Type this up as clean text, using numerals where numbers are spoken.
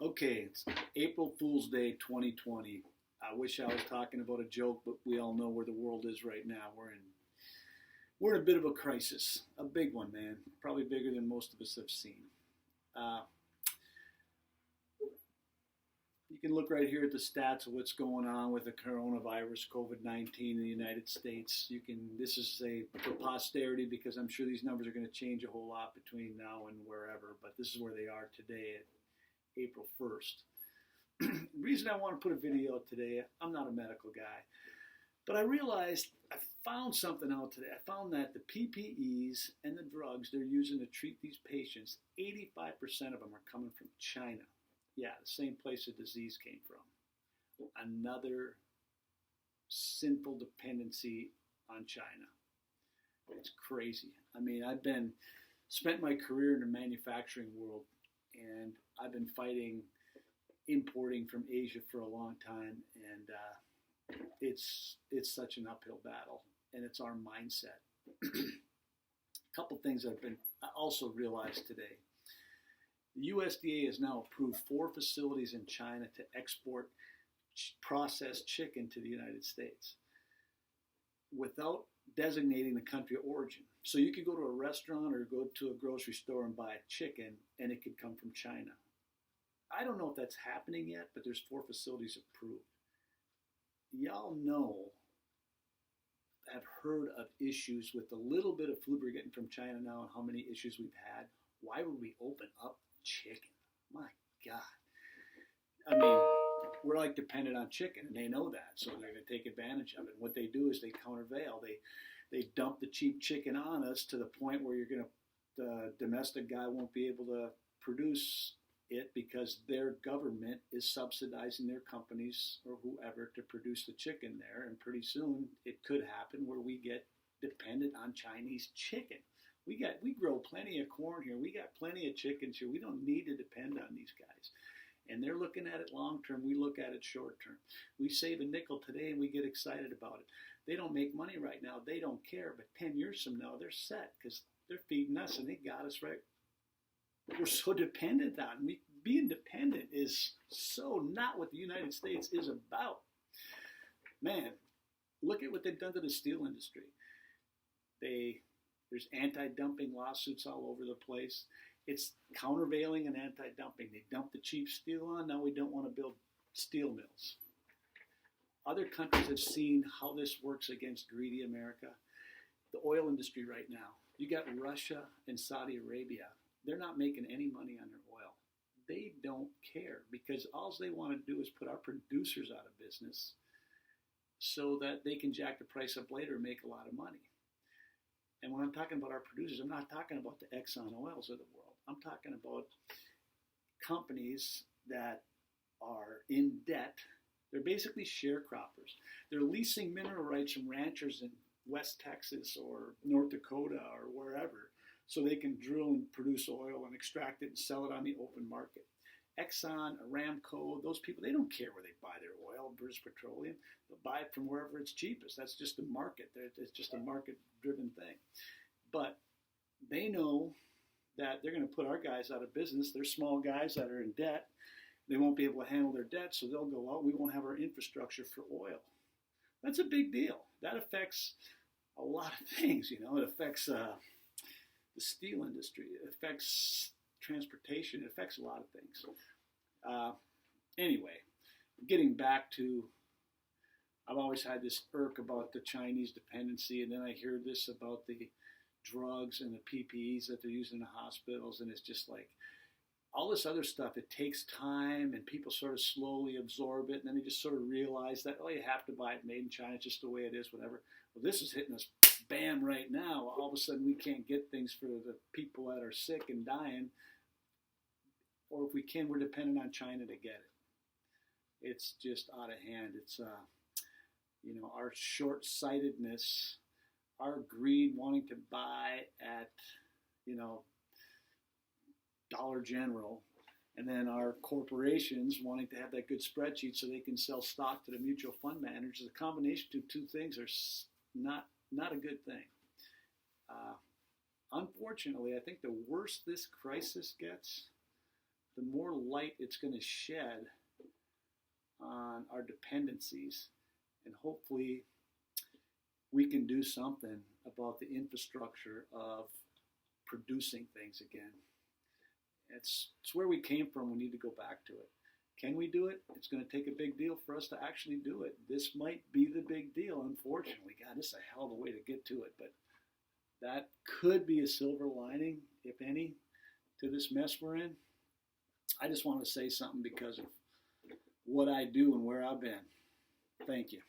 Okay, it's April Fool's Day 2020. I wish I was talking about a joke, but we all know where the world is right now. We're in a bit of a crisis, a big one, man. Probably bigger than most of us have seen. Uh, you can look right here at the stats of what's going on with the coronavirus, COVID-19 in the United States. This is for posterity because I'm sure these numbers are going to change a whole lot between now and wherever, but this is where they are today at April 1st. The reason I want to put a video out today, I'm not a medical guy, but I realized I found something out today. I found that the PPEs and the drugs they're using to treat these patients, 85% of them are coming from China. Yeah, the same place the disease came from. Another sinful dependency on China. It's crazy. I mean, spent my career in the manufacturing world, and I've been fighting importing from Asia for a long time, and it's such an uphill battle, and it's our mindset. A couple things I also realized today. The USDA has now approved 4 facilities in China to export processed chicken to the United States without designating the country of origin. So you could go to a restaurant or go to a grocery store and buy a chicken, and it could come from China. I don't know if that's happening yet, but there's 4 facilities approved. Y'all have heard of issues with the little bit of food we're getting from China now and how many issues we've had. Why would we open up chicken? My God. I mean, we're like dependent on chicken, and they know that, so they're going to take advantage of it. And what they do is they countervail. They dump the cheap chicken on us to the point where the domestic guy won't be able to produce it because their government is subsidizing their companies or whoever to produce the chicken there. And pretty soon it could happen where we get dependent on Chinese chicken. We grow plenty of corn here. We got plenty of chickens here. We don't need to depend on these guys. And they're looking at it long term. We look at it short term. We save a nickel today and we get excited about it. They don't make money right now. They don't care. But 10 years from now, they're set because they're feeding us and they got us right. We're so dependent on. Being dependent is so not what the United States is about. Man, look at what they've done to the steel industry. There's anti-dumping lawsuits all over the place. It's countervailing and anti-dumping. They dump the cheap steel on. Now we don't want to build steel mills. Other countries have seen how this works against greedy America. The oil industry right now. You got Russia and Saudi Arabia. They're not making any money on their oil. They don't care because all they want to do is put our producers out of business so that they can jack the price up later and make a lot of money. And when I'm talking about our producers, I'm not talking about the Exxon Oils of the world. I'm talking about companies that are in debt. They're basically sharecroppers. They're leasing mineral rights from ranchers in West Texas or North Dakota or wherever so they can drill and produce oil and extract it and sell it on the open market. Exxon, Aramco, those people, they don't care where they buy their oil, British Petroleum. They'll buy it from wherever it's cheapest. That's just the market. It's just a market-driven thing. But they know that they're going to put our guys out of business. They're small guys that are in debt. They won't be able to handle their debt, so they'll go out. We won't have our infrastructure for oil. That's a big deal. That affects a lot of things. It affects the steel industry. It affects transportation. It affects a lot of things. Anyway, getting back to, I've always had this irk about the Chinese dependency, and then I hear this about the drugs and the PPEs that they're using in the hospitals, and it's just like all this other stuff. It takes time, and people sort of slowly absorb it, and then they just sort of realize that, you have to buy it made in China. It's just the way it is, whatever. Well, this is hitting us, bam, right now. All of a sudden, we can't get things for the people that are sick and dying. Or if we can, we're dependent on China to get it. It's just out of hand. It's, our short-sightedness, our greed wanting to buy at, Dollar General, and then our corporations wanting to have that good spreadsheet so they can sell stock to the mutual fund managers. The combination of two things are not a good thing. Unfortunately, I think the worse this crisis gets, the more light it's going to shed on our dependencies, and hopefully we can do something about the infrastructure of producing things again. It's where we came from. We need to go back to it. Can we do it? It's going to take a big deal for us to actually do it. This might be the big deal, unfortunately. God, this is a hell of a way to get to it, but that could be a silver lining, if any, to this mess we're in. I just want to say something because of what I do and where I've been. Thank you.